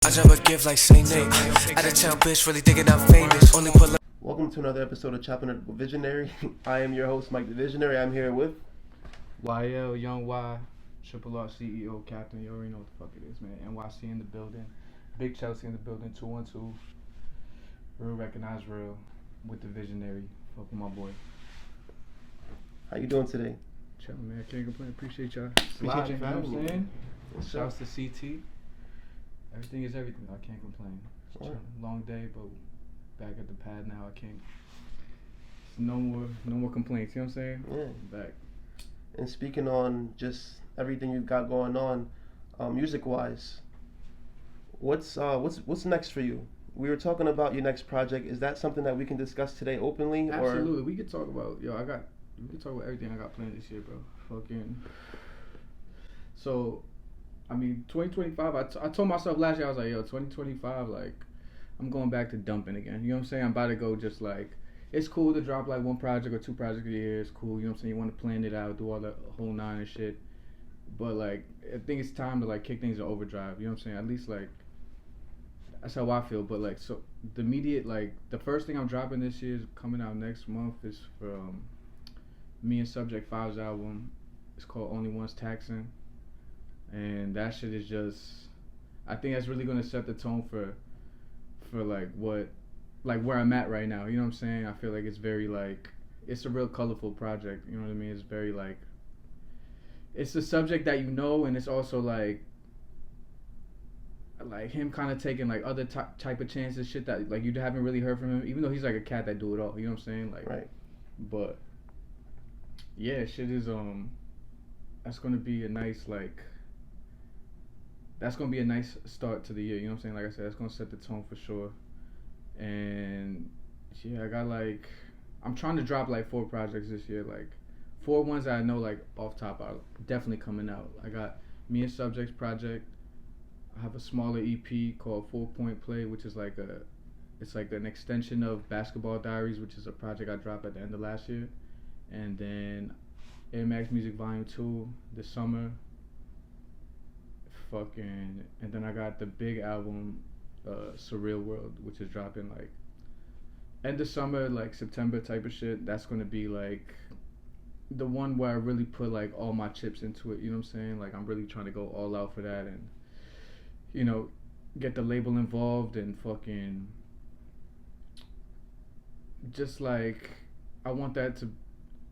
I drop a gift like Saint Nate. Out of town bitch, really thinking I'm famous. Only pull up. Welcome to another episode of Chopping It with Visionary. I am your host, Mike the Visionary. I'm here with YL, Young Y, Triple R CEO, Captain. You already know what the fuck it is, man. NYC in the building. Big Chelsea in the building. 212. Real recognize real with the Visionary. Fuck with my boy. How you doing today? Chillin', man. Can't complain. Appreciate y'all. Appreciate you, You know what fam. I'm saying? What's Shouts to CT. Everything is everything. I can't complain. Sure. Long day, but back at the pad now. I can't. No more complaints. You know what I'm saying? Yeah. Back. And speaking on just everything you've got going on, music-wise, what's next for you? We were talking about your next project. Is that something that we can discuss today openly? Absolutely. We could talk about we can talk about everything I got planned this year, bro. Fucking. So, I mean, 2025. I told myself last year I was like, 2025, like, I'm going back to dumping again. You know what I'm saying? I'm about to go just like. It's cool to drop like one project or two projects a year. It's cool. You know what I'm saying? You want to plan it out, do all the whole nine and shit. But like, I think it's time to like kick things to overdrive. You know what I'm saying? At least like. That's how I feel, but like, so the immediate, like, the first thing I'm dropping this year is coming out next month is from me and Subjxct 5's album. It's called Only One's Taxing, and that shit is just, I think that's really gonna set the tone for like what, like where I'm at right now. You know what I'm saying? I feel like it's very like, it's a real colorful project. You know what I mean? It's very like, it's a subject that you know, and it's also like him kind of taking like other type of chances, shit that like you haven't really heard from him, even though he's like a cat that do it all. You know what I'm saying? Like, right. But yeah, shit is that's gonna be a nice like. That's gonna be a nice start to the year. You know what I'm saying? Like I said, that's gonna set the tone for sure. And yeah, I got like, I'm trying to drop like 4 projects this year. Like 4 ones that I know like off top are definitely coming out. I got me and Subjxct project. I have a smaller EP called 4 Point Play, which is like it's like an extension of Basketball Diaries, which is a project I dropped at the end of last year. And then Air Max Music Volume 2 this summer. And then I got the big album, Surreal World, which is dropping like end of summer, like September type of shit. That's gonna be like the one where I really put like all my chips into it. You know what I'm saying? Like I'm really trying to go all out for that and, you know, get the label involved and fucking just like, I want that to,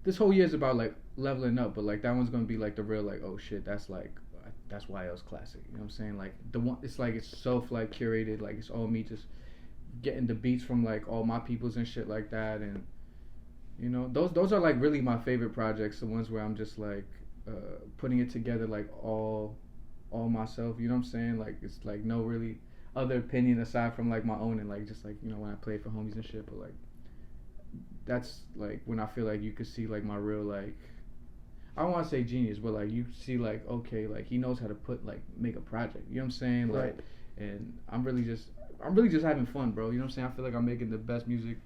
this whole year is about like leveling up, but like that one's gonna be like the real like, oh shit, that's YL's classic. You know what I'm saying? Like the one, it's like it's self like curated, like it's all me just getting the beats from like all my peoples and shit like that. And you know, those are like really my favorite projects, the ones where I'm just like putting it together like all myself. You know what I'm saying? Like it's like no really other opinion aside from like my own, and like just like, you know, when I play for homies and shit. But like that's like when I feel like you could see like my real like, I don't want to say genius, but like you see like, okay, like he knows how to put like make a project. You know what I'm saying? Like, Right. and I'm really just having fun, bro. You know what I'm saying? I feel like I'm making the best music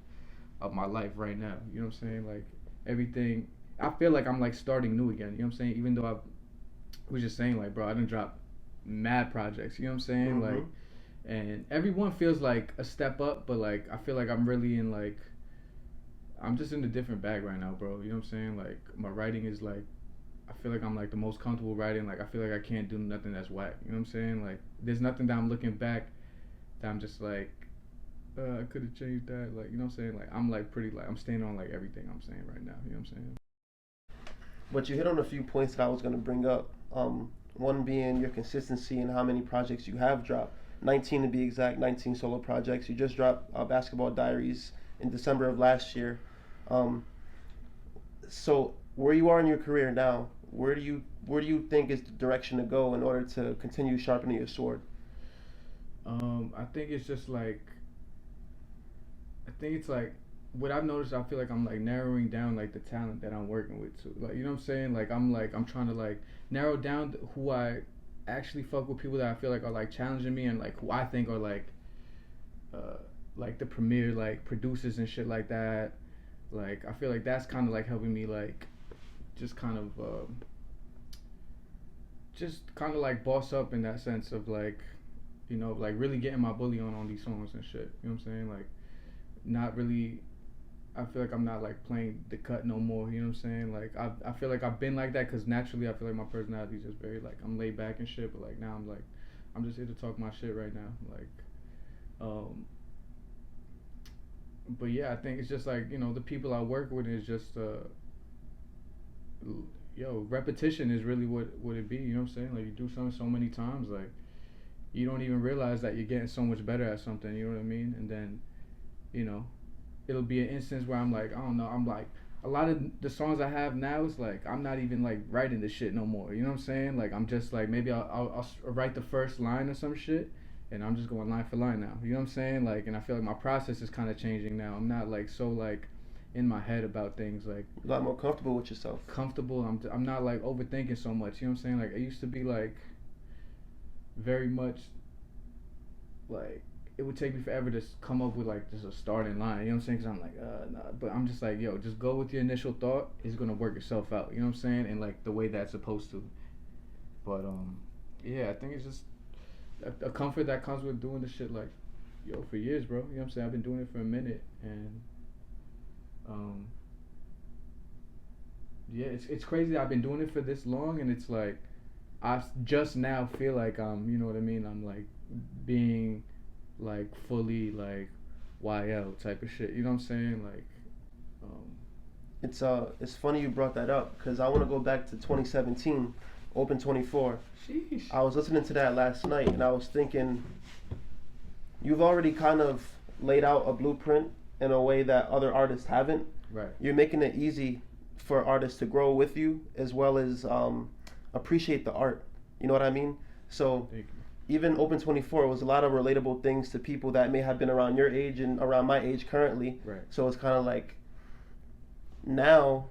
of my life right now. You know what I'm saying? Like everything, I feel like I'm like starting new again. You know what I'm saying? Even though I was just saying like, bro, I didn't drop mad projects. You know what I'm saying? Mm-hmm. Like, and everyone feels like a step up, but like I feel like I'm really in like, I'm just in a different bag right now, bro. You know what I'm saying? Like my writing is like, I feel like I'm like the most comfortable writing. Like I feel like I can't do nothing that's whack. You know what I'm saying? Like there's nothing that I'm looking back that I'm just like, I could have changed that. Like, you know what I'm saying? Like I'm like pretty like, I'm staying on like everything I'm saying right now. You know what I'm saying? But you hit on a few points that I was going to bring up. One being your consistency and how many projects you have dropped. 19 to be exact, 19 solo projects. You just dropped Basketball Diaries in December of last year. So where you are in your career now, where do you think is the direction to go in order to continue sharpening your sword? I think it's just like, I think it's like, what I've noticed, I feel like I'm like narrowing down like the talent that I'm working with too. Like, you know what I'm saying? Like I'm trying to like narrow down who I actually fuck with, people that I feel like are like challenging me, and like who I think are like the premier like producers and shit like that. Like I feel like that's kind of like helping me like just kind of like boss up in that sense of like, you know, like really getting my bully on these songs and shit. You know what I'm saying? Like, not really. I feel like I'm not like playing the cut no more. You know what I'm saying? Like I feel like I've been like that because naturally I feel like my personality is just very like I'm laid back and shit. But like now I'm just here to talk my shit right now. Like, but yeah, I think it's just like, you know, the people I work with is just repetition is really what it be. You know what I'm saying? Like you do something so many times, like you don't even realize that you're getting so much better at something. You know what I mean? And then, you know, it'll be an instance where I'm like, I don't know, I'm like, a lot of the songs I have now is like I'm not even like writing the shit no more. You know what I'm saying? Like I'm just like maybe I'll write the first line or some shit, and I'm just going line for line now. You know what I'm saying? Like, and I feel like my process is kind of changing now. I'm not like so like in my head about things, like A lot more comfortable with yourself. comfortable. I'm not like overthinking so much. You know what I'm saying? Like I used to be like very much like it would take me forever to come up with like just a starting line. You know what I'm saying? Because I'm like, nah. But I'm just like, yo, just go with your initial thought. It's gonna work itself out. You know what I'm saying? And like the way that's supposed to. But yeah, I think it's just a comfort that comes with doing this shit like, yo, for years, bro. You know what I'm saying? I've been doing it for a minute, and yeah, it's crazy that I've been doing it for this long, and it's like I just now feel like you know what I mean? I'm like being like fully like YL type of shit. You know what I'm saying? Like It's funny you brought that up because I want to go back to 2017, Open 24. sheesh. I was listening to that last night and I was thinking, you've already kind of laid out a blueprint in a way that other artists haven't. Right. You're making it easy for artists to grow with you as well as appreciate the art. You know what I mean? So Thank you. even Open 24 was a lot of relatable things to people that may have been around your age and around my age currently. Right. So it's kind of like now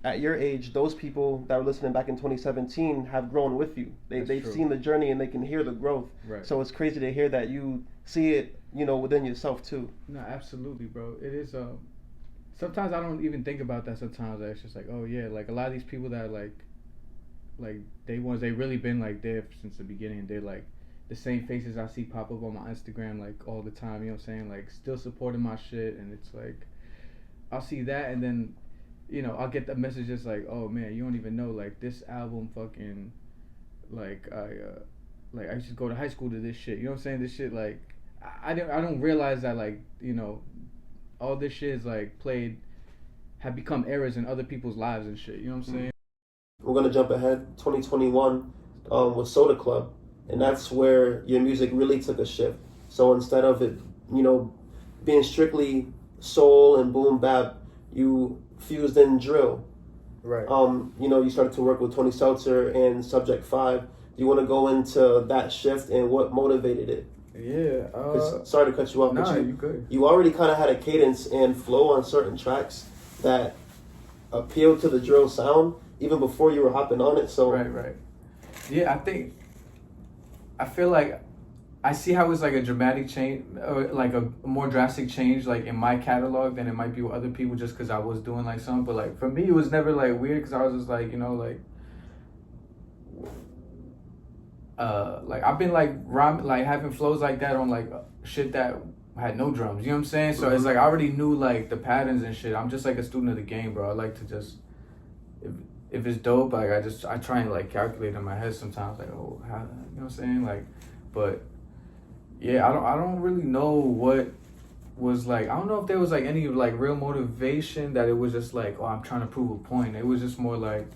at your age, those people that were listening back in 2017 have grown with you. They've true. seen the journey and they can hear the growth. Right. So it's crazy to hear that you see it, you know, within yourself too. No, absolutely, bro. It is. Sometimes I don't even think about that. Sometimes it's just like, oh yeah, like a lot of these people that like they really been like there since the beginning. They're like the same faces I see pop up on my Instagram like all the time. You know what I'm saying? Like still supporting my shit, and it's like I'll see that, and then you know I'll get the messages like, oh man, you don't even know like this album fucking like I used to go to high school to this shit. You know what I'm saying? This shit like I don't realize that like, you know, all this shit is like have become eras in other people's lives and shit. You know what I'm saying? We're gonna jump ahead. 2021 was Soda Club, and that's where your music really took a shift. So instead of it, you know, being strictly soul and boom bap, you fused in drill. Right. You know, you started to work with Tony Seltzer and Subject 5. Do you want to go into that shift and what motivated it? Yeah. 'Cause, sorry to cut you off, Nah, but you good. you already kind of had a cadence and flow on certain tracks that appealed to the drill sound even before you were hopping on it. So Right. Yeah, I feel like I see how it's like a dramatic change, or like a more drastic change, like in my catalog than it might be with other people, just because I was doing like something. But like for me, it was never like weird because I was just like, you know, like I've been like like having flows like that on like shit that had no drums. You know what I'm saying? So it's like I already knew like the patterns and shit. I'm just like a student of the game, bro. I like to just if it's dope, like I try and like calculate in my head sometimes, like, oh, how, you know what I'm saying? Like, but yeah, I don't really know what was like. I don't know if there was like any like real motivation that it was just like, oh, I'm trying to prove a point. It was just more like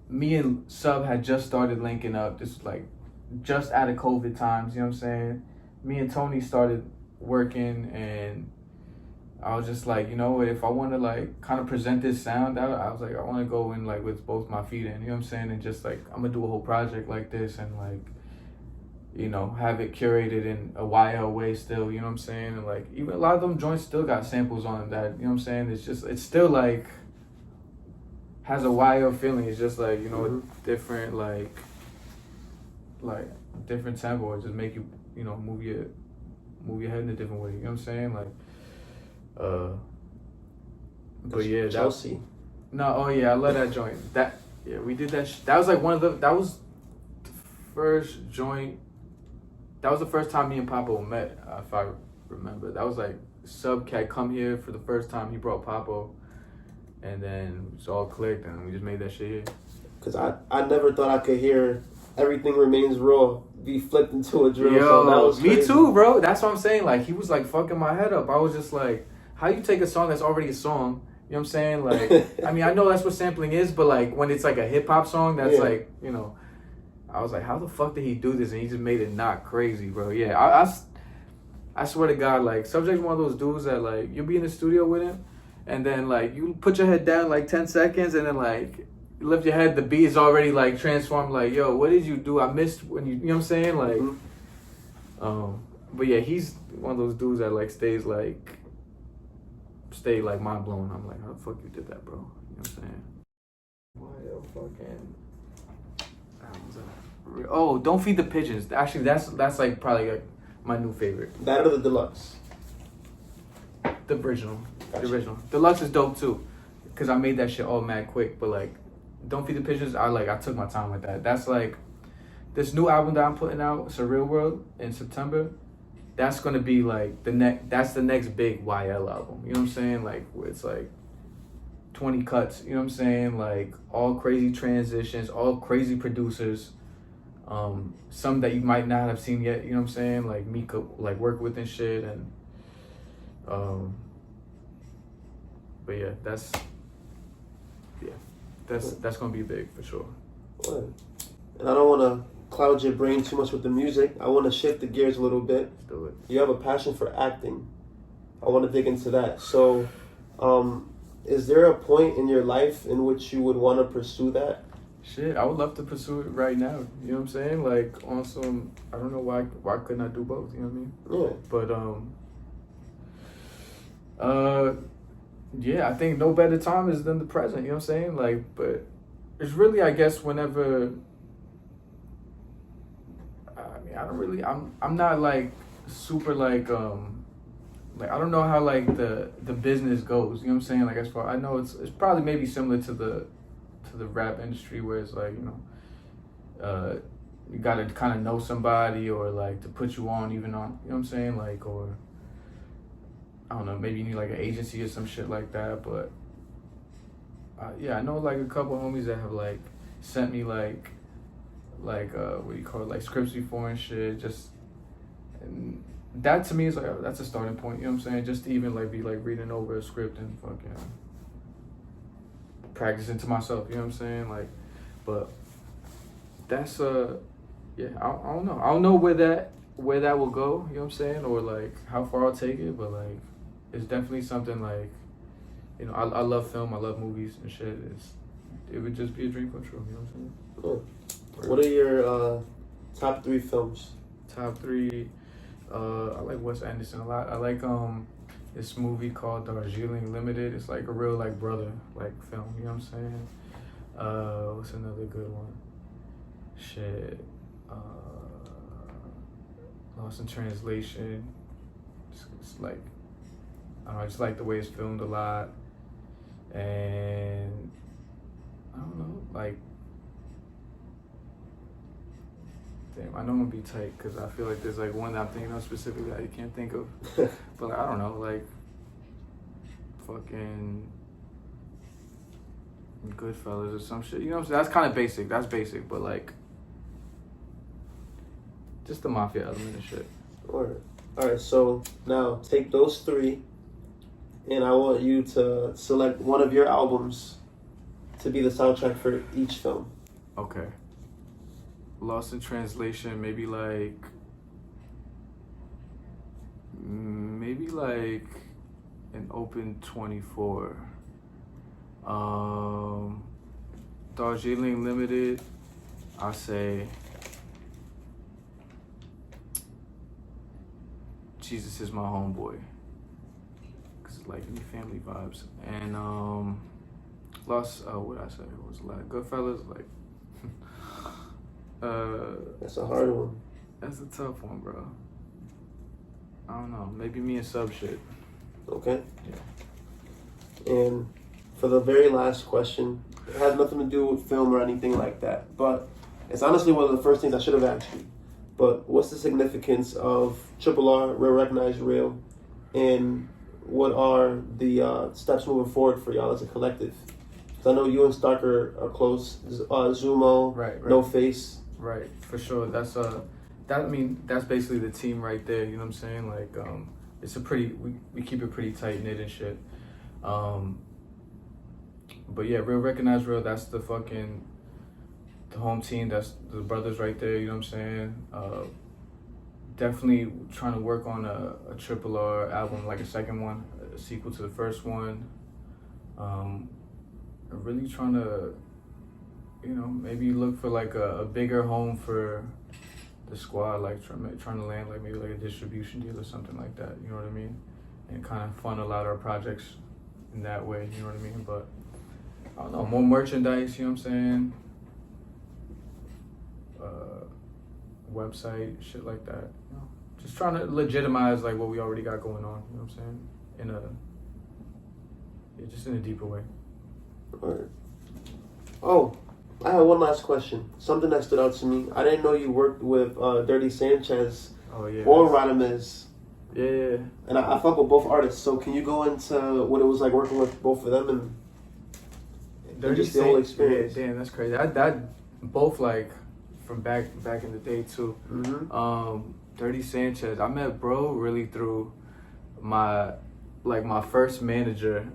me and Sub had just started linking up. This like just out of COVID times. You know what I'm saying? Me and Tony started working, and I was just like, you know, if I want to like kind of present this sound out, I was like, I want to go in like with both my feet in, you know what I'm saying? And just like, I'm gonna do a whole project like this and like, you know, have it curated in a YL way still, you know what I'm saying? And like, even a lot of them joints still got samples on that, you know what I'm saying? It's still like, has a YL feeling. It's just like, you know, a different like different tempo. It just make you, you know, move your head in a different way, you know what I'm saying? Like, but yeah, Chelsea. Oh yeah, I love that joint. We did that. That was like that was the first joint that was the first time me and Papo met, if I remember. That was like Subjxct come here for the first time. He brought Papo, and then it's all clicked, and we just made that shit here. Cause I never thought I could hear Everything Remains Raw be flipped into a drill Yo, song. That was crazy. me too, bro. That's what I'm saying. Like, he was like fucking my head up. I was just like, how you take a song that's already a song? You know what I'm saying? Like, I mean, I know that's what sampling is, but like when it's like a hip hop song, that's like, you know, I was like, how the fuck did he do this? And he just made it not crazy, bro. Yeah, I swear to God, like, Subjxct's one of those dudes that like you'll be in the studio with him, and then like you put your head down like 10 seconds, and then like you lift your head, the beat is already like transformed. Like, yo, what did you do? I missed when you know what I'm saying? Like, but yeah, he's one of those dudes that like stay like mind blown. I'm like, how the fuck you did that, bro? You know what I'm saying? Why the fucking oh, Don't Feed the Pigeons. Actually, that's like probably like my new favorite. That or the deluxe? The original. Gotcha. The original. Deluxe is dope too, cause I made that shit all mad quick. But like, Don't Feed the Pigeons, I took my time with that. That's like this new album that I'm putting out, Surreal World, in September. That's gonna be like that's the next big YL album. You know what I'm saying? Like, it's like 20 cuts. You know what I'm saying? Like, all crazy transitions, all crazy producers. Some that you might not have seen yet. You know what I'm saying? Like me like work with and shit. And but yeah, that's gonna be big for sure. What? And I don't want to cloud your brain too much with the music. I want to shift the gears a little bit. Let's do it. You have a passion for acting. I want to dig into that. So, is there a point in your life in which you would want to pursue that? Shit, I would love to pursue it right now. You know what I'm saying? Like, on some, I don't know why couldn't I do both? You know what I mean? Yeah. But yeah, I think no better time is than the present. You know what I'm saying? Like, but it's really, I guess, whenever. I mean, I don't really. I'm not like super like I don't know how like the business goes. You know what I'm saying? Like, as far I know, it's probably maybe similar to the rap industry, where it's like, you know, you gotta kind of know somebody, or like to put you on, even on, you know what I'm saying, like, or I don't know, maybe you need like an agency or some shit like that. But yeah, I know like a couple homies that have like sent me like what do you call it, like scripts before and shit. Just, and that to me is like, that's a starting point. You know what I'm saying? Just to even like be like reading over a script and fucking practicing to myself. You know what I'm saying? Like, but that's yeah, I don't know. I don't know where that will go. You know what I'm saying? Or like how far I'll take it. But like, it's definitely something like, you know, I love film. I love movies and shit. It would just be a dream come true. You know what I'm saying? Cool. What are your top 3 films? Top 3. I like Wes Anderson a lot. I like this movie called Darjeeling Limited. It's like a real like brother like film. You know what I'm saying? What's another good one? Shit. Lost in Translation. It's like, I don't know, I just like the way it's filmed a lot. And I don't know, like, damn, I know I'm gonna be tight because I feel like there's like one that I'm thinking of specifically that you can't think of. But like, I don't know, like fucking Goodfellas or some shit. You know what I'm saying? That's kind of basic. That's basic, but like just the mafia element and shit. Alright, so now take those 3 and I want you to select one of your albums to be the soundtrack for each film. Okay. Lost in Translation, maybe like an Open 24. Darjeeling Limited, I'll say Jesus Is My Homeboy, cause it's like any family vibes. And what I say, it was a lot of Goodfellas, like That's a hard one. That's a tough one, bro. I don't know, maybe me and Subjxct. Okay. Yeah. And for the very last question, it has nothing to do with film or anything like that, but it's honestly one of the first things I should have asked you. But what's the significance of RRR, Real Recognized Real, and what are the steps moving forward for y'all as a collective? Because I know you and Stark are close. Zumo, Right. No Face. Right, for sure. That's that's basically the team right there. You know what I'm saying? Like, it's a pretty we keep it pretty tight knit and shit. But yeah, Real Recognize Real. That's the home team. That's the brothers right there. You know what I'm saying? Definitely trying to work on a RRR album, like a second one, a sequel to the first one. Really trying to, maybe look for like a bigger home for the squad, like trying to land like maybe like a distribution deal or something like that, you know what I mean? And kind of funnel out our projects in that way, you know what I mean? But I don't know, more merchandise, you know what I'm saying? Website, shit like that, you know? Just trying to legitimize like what we already got going on, you know what I'm saying? Just in a deeper way. Alright. Oh, I have one last question. Something that stood out to me. I didn't know you worked with Dirty Sanchez or Radamez. Yeah. And I fuck with both artists. So can you go into what it was like working with both of them and just the whole experience? Yeah, damn, that's crazy. That both like from back in the day too. Mm-hmm. Dirty Sanchez. I met bro really through my first manager,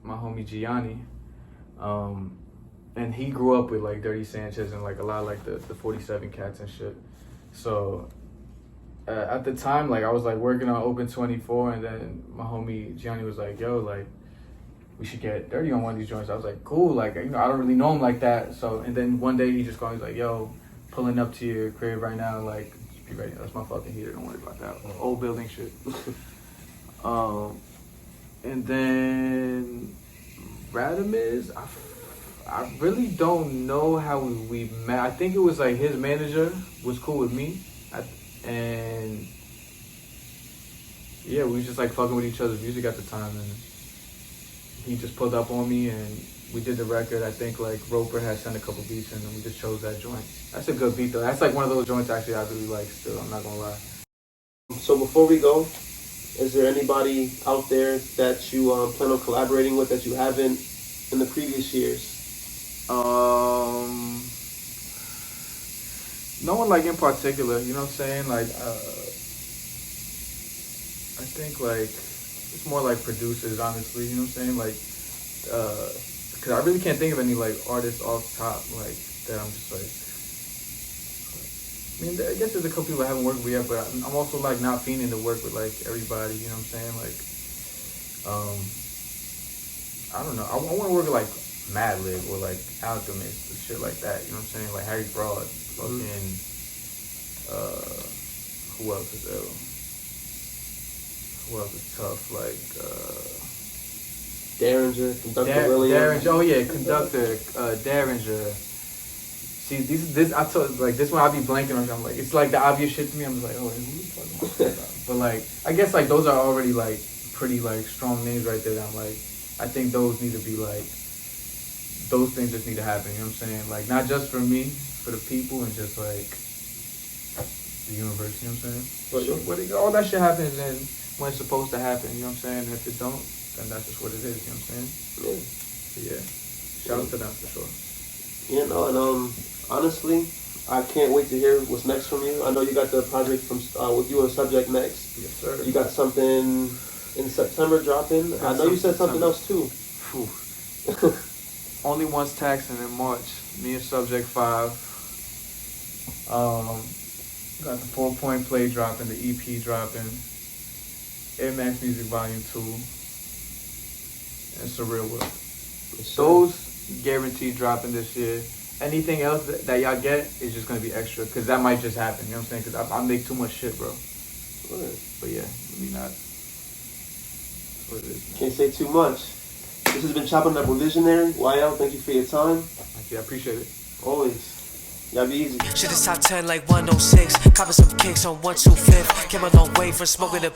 my homie Gianni. And he grew up with like Dirty Sanchez and like a lot of like the 47 cats and shit. So at the time, like I was like working on Open 24, and then my homie Gianni was like, "Yo, like we should get Dirty on one of these joints." I was like, "Cool." Like I don't really know him like that. So and then one day he just called me, he's like, "Yo, pulling up to your crib right now. Like just be ready. That's my fucking heater. Don't worry about that. Old building shit." And then Radamez, I really don't know how we met. I think it was like his manager was cool with me, and yeah, we was just like fucking with each other's music at the time, and he just pulled up on me and we did the record. I think like Roper had sent a couple beats in and we just chose that joint. That's a good beat though. That's like one of those joints actually I really like still, I'm not gonna lie. So before we go, is there anybody out there that you plan on collaborating with that you haven't in the previous years? No one like in particular, you know what I'm saying? Like, I think like, it's more like producers, honestly, you know what I'm saying? Like, cause I really can't think of any like artists off top, like, that I'm just like, I mean, I guess there's a couple people I haven't worked with yet, but I'm also like not fiending to work with like everybody, you know what I'm saying? Like, I don't know, I want to work with like Madlib or like Alchemist or shit like that, you know what I'm saying? Like Harry Broad, fucking, who else is ill? Who else is tough? Like, Derringer, Conductor Williams. Derringer, oh yeah, Conductor, Derringer. See, this I told like this one I be blanking on. I'm like, it's like the obvious shit to me. I'm just like, oh, who the fuck am I talking about? But like, I guess like those are already like pretty like strong names right there. That I'm like, I think those need to be like, those things just need to happen. You know what I'm saying? Like not just for me, for the people, and just like the universe. You know what I'm saying? But sure. All that shit happens and when it's supposed to happen. You know what I'm saying? If it don't, then that's just what it is. You know what I'm saying? Yeah. So yeah. Shout out to them for sure. Yeah, no, and honestly, I can't wait to hear what's next from you. I know you got the project from with you and Subjxct next. Yes, sir. You got something in September dropping. I know you said something else too. Only Once Taxing in March. Me and Subjxct 5. Got the 4-point play dropping, the EP dropping, Air Max Music Volume 2, and Surreal Will. Yes, those guaranteed dropping this year. Anything else that y'all get is just gonna be extra, cause that might just happen. You know what I'm saying? Cause I make too much shit, bro. Right. But yeah, maybe not. That's what it is. Can't say too much. This has been Chopping Up with Visionary. YL, thank you for your time. Thank you, I appreciate it. Always. Y'all be easy. Shit is top 10 like 106. Copping some kicks on 125. Came a long way from smoking the